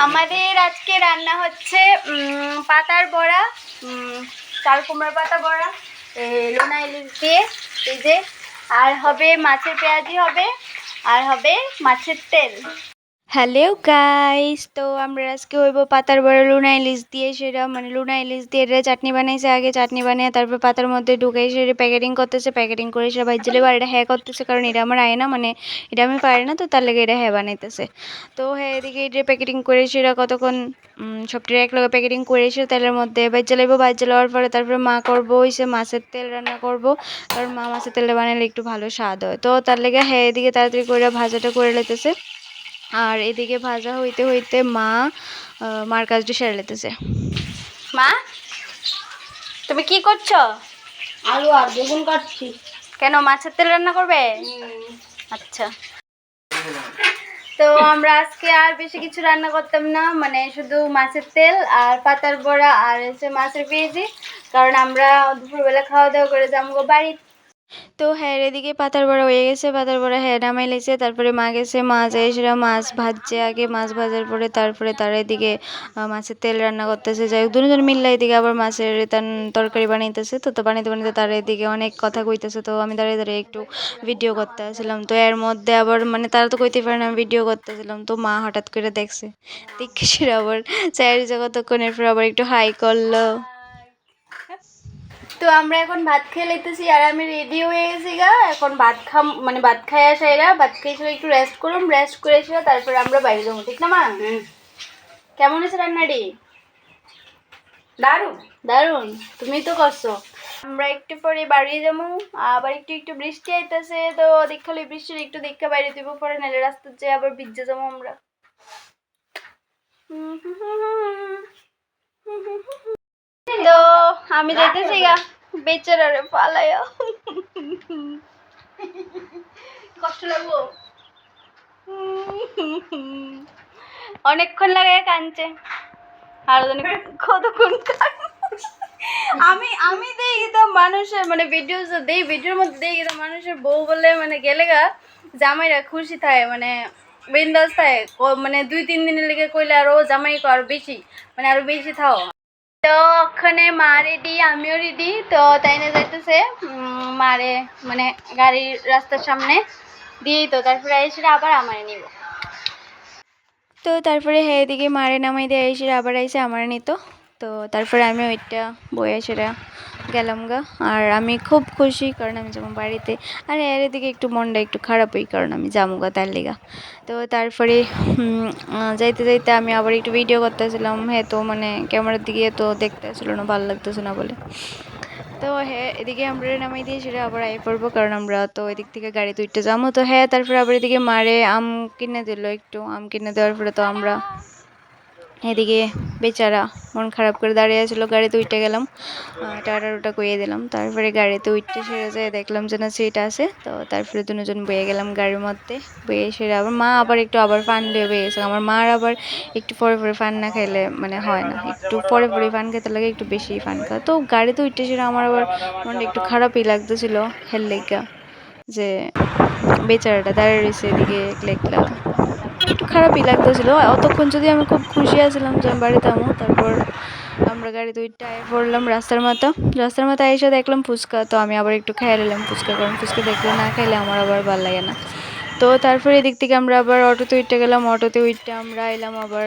আমাদের আজকে রান্না হচ্ছে পাতার বড়া, চাল কুমড়া পাতা বড়া, লোনা ইলিশ দিয়ে, এই যে, আর হবে মাছের পেঁয়াজি হবে, আর হবে মাছের তেল। হ্যালো গাইস, তো আমরা আজকে হইব পাতার বড়া লুনা ইলিশ দিয়ে, সেটা মানে লুনা ইলিশ দিয়ে এটা চাটনি বানাইছে। আগে চাটনি বানিয়ে তারপর পাতার মধ্যে ঢুকাই সেটা প্যাকেটিং করতেছে, প্যাকেটিং করে সেটা ভাজলে আর এটা হ্যাঁ করতেছে, কারণ এটা আমার আয় না, মানে এটা আমি পারি না, তো তার লেগে এটা হ্যাঁ বানাইতেছে। তো হ্যাঁ এদিকে এটা প্যাকেটিং করে সেটা কতক্ষণ সবটা এক লগে প্যাকেটিং করে এসে তেলের মধ্যে ভাজা লাগবো, ভাজা লওয়ার পরে তারপরে মা করবো হইছে মাছের তেল রান্না করব, কারণ মা মাছের তেলে বানালে একটু ভালো স্বাদ হয়। তো তার লেগে হ্যাঁ এদিকে তাড়াতাড়ি করে ভাজাটা করে লেতেছে, আর এদিকে ভাজা হইতে হইতে মার কাজটা সেরে লেতেছে। মা, তুমি কি করছো? আলু আর বেগুন কাটছি। কেন, মাছের তেল রান্না করবে? আচ্ছা। তো আমরা আজকে আর বেশি কিছু রান্না করতাম না, মানে শুধু মাছের তেল আর পাতার বড়া আর হচ্ছে মাছের পেঁয়াজি, কারণ আমরা দুপুরবেলা খাওয়া দাওয়া করে যাবো বাড়ি। তো হ্যাঁ এদিকে পাতার বড়া হয়ে গেছে, পাতার বড়া হ্যাঁ নামাই লেছে, তারপরে মা গেছে, মা যায় সেটা মাছ ভাজছে আগে, মাছ ভাজার পরে তারপরে তার এদিকে মাছের তেল রান্না করতেছে। যাই হোক দুজন মিললে এদিকে আবার মাছের তরকারি বানাইতেছে। তো বানাইতে বানাইতে তার এদিকে অনেক কথা কইতেছে, তো আমি দাঁড়িয়ে দাঁড়িয়ে একটু ভিডিও করতে আসছিলাম। তো এর মধ্যে আবার মানে তারা তো কইতে পারে না আমি ভিডিও করতেছিলাম, তো মা হঠাৎ করে দেখছে, দেখে সেটা আবার চায়ের কতক্ষণের পর আবার একটু হাই করলো। তো আমরা এখন ভাত খেয়ে লইতেছি, আর আমি রেডি হয়ে গেছি গা, এখন ভাত মানে ভাত খাই আসা, এরা ভাত খেয়েছিল, একটু রেস্ট করলাম, রেস্ট করেছিল, তারপরে আমরা বাইরে যাবো, ঠিক না মা? কেমন হয়েছে রান্নাটি? দারুন দারুন, তুমি তো করছো। আমরা একটু পরে বাড়ি যাবো, আবার একটু একটু বৃষ্টি আইতেছে, তো দেখালে বৃষ্টির একটু দেখা বাইরে দিব, পরে নাহলে রাস্তার যে আবার ভিজে যাবো আমরা। তো আমি যাইতেছি গা, বেচারারে পালাইয়া। কষ্ট লাগবো, অনেকক্ষণ লাগে কাঁদছে, আর কতক্ষণ আমি দেই তো মানুষের মানে ভিডিওর মধ্যে দেই কিন্তু মানুষের বউ বলে মানে গেলে গা জামাইরা খুশি থাকে, মানে বিন্দাস থাকে, মানে 2-3 দিনের লেগে কইলে আরো জামাই আরো বেশি, মানে আরো বেশি থাও। তো ওখানে মা রেডি, আমিও রেডি, তো তাই না যাইতেছে মারে মানে গাড়ির রাস্তার সামনে দিয়েই, তো তারপরে এসে আবার আমারে নিব। তো তারপরে হ্যাঁ এদিকে মারে নামাই দিয়ে এসে আবার আইসে আমার নিত, তো তারপরে আমি ওইটা বয়ে সেটা গেলাম গা। আর আমি খুব খুশি, কারণ আমি যেমন বাড়িতে, আর এর এদিকে একটু মনটা একটু খারাপ হই, কারণ আমি যাবো গা তার লেগা। তো তারপরে যাইতে যাইতে আমি আবার একটু ভিডিও করতেছিলাম, হ্যাঁ তো মানে ক্যামেরার দিকে তো দেখতে আসলো না, ভালো লাগতেছে না বলে। তো হ্যাঁ এদিকে আমরা নামাই দিয়ে সেটা আবার আই পড়বো, কারণ আমরা তো এদিক থেকে গাড়ি দুইটা যাবো। তো হ্যাঁ তারপরে আবার এদিকে মারে আম কিনে দিল, একটু আম কিনে দেওয়ার পরে তো আমরা এদিকে বেচারা মন খারাপ করে দাঁড়িয়ে ছিল, গাড়িতে উঠে গেলাম, টাটাটা কইয়ে দিলাম, তারপরে গাড়িতে উঠতে সেরে যায় দেখলাম যে না সিট আছে, তো তারপরে দুজন বয়ে গেলাম গাড়ির মধ্যে, বয়ে সেরে আবার মা আবার একটু আবার ফান দিয়ে বয়ে গেছে। আমার মার আবার একটু পরে পরে ফান না খাইলে মানে হয় না, একটু পরে পরে ফান খেতে লাগে, একটু বেশি ফান খায়। তো গাড়িতে উঠতে সেরে আমার আবার মনটা একটু খারাপই লাগতেছিল হেললেগা, যে বেচারাটা দাঁড়িয়ে রয়েছে এদিকে একলা একলা, একটু খারাপই লাগতেছিল। অতক্ষণ যদি আমি খুব খুশি আছিলাম যে আমি বাড়িতে আমো। তারপর আমরা গাড়ি দুইটা পড়লাম রাস্তার মতো এসে দেখলাম ফুচকা, তো আমি আবার একটু খেয়ে নিলাম ফুচকা, কারণ ফুচকা দেখলে না খাইলে আমার আবার ভালো লাগে না। তো তারপরে এদিক থেকে আমরা আবার অটোতে উঠতে গেলাম, অটোতে উঠতে আমরা এলাম আবার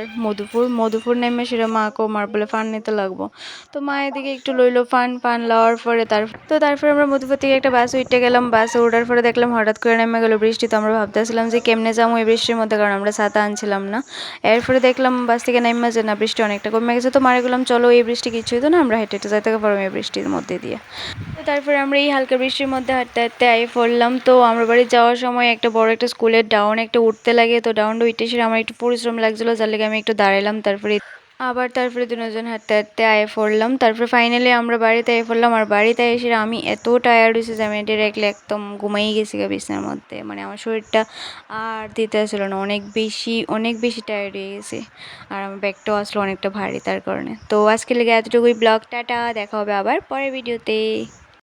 মধুপুর নেমে সেটা মার বলে ফান নিতে লাগবো, তো মা এদিকে একটু লইলো ফান লওয়ার পরে তারপরে আমরা মধুপুর থেকে একটা বাসে উঠতে গেলাম, বাসে ওঠার পরে দেখলাম হঠাৎ করে নেমে গেলো বৃষ্টি। তো আমরা ভাবতেছিলাম যে কেমনে যাবো এই বৃষ্টির মধ্যে, কারণ আমরা ছাতা আনছিলাম না। এরপরে দেখলাম বাস থেকে নেমে যে না বৃষ্টি অনেকটা কমে গেছে, তো মারে গেলাম চলো এই বৃষ্টি কিছুই তো না, আমরা হেঁটে হেঁটে যাইতে পারবো এই বৃষ্টির মধ্যে দিয়ে। তো তারপরে আমরা এই হালকা বৃষ্টির মধ্যে হাঁটতে হাঁটতে আই পড়লাম। তো আমরা বাড়ি যাওয়ার সময় একটা বড় একটা স্কুলের ডাউন একটা উঠতে লাগে, তো ডাউনটা উঠতে এসে আমার একটু পরিশ্রম লাগছিলো, যার লেগে আমি একটু দাঁড়ালাম, তারপরে দুজন হাঁটতে হাঁটতে আয়ে পড়লাম। তারপরে ফাইনালি আমরা বাড়িতে আয়ে পড়লাম, আর বাড়িতে এসে আমি এত টায়ার্ড হয়েছি যে আমি ডিরেক্টলি একদম ঘুমাই গেছি বিছানার মধ্যে, মানে আমার শরীরটা আর দিতে আসছিল না, অনেক বেশি টায়ার্ড হয়ে গেছে, আর আমার ব্যাগটাও আসলো অনেকটা ভারী তার কারণে। তো আজকে লেগে এতটুকুই ব্লগ, টাটা, দেখা হবে আবার পরের ভিডিওতে।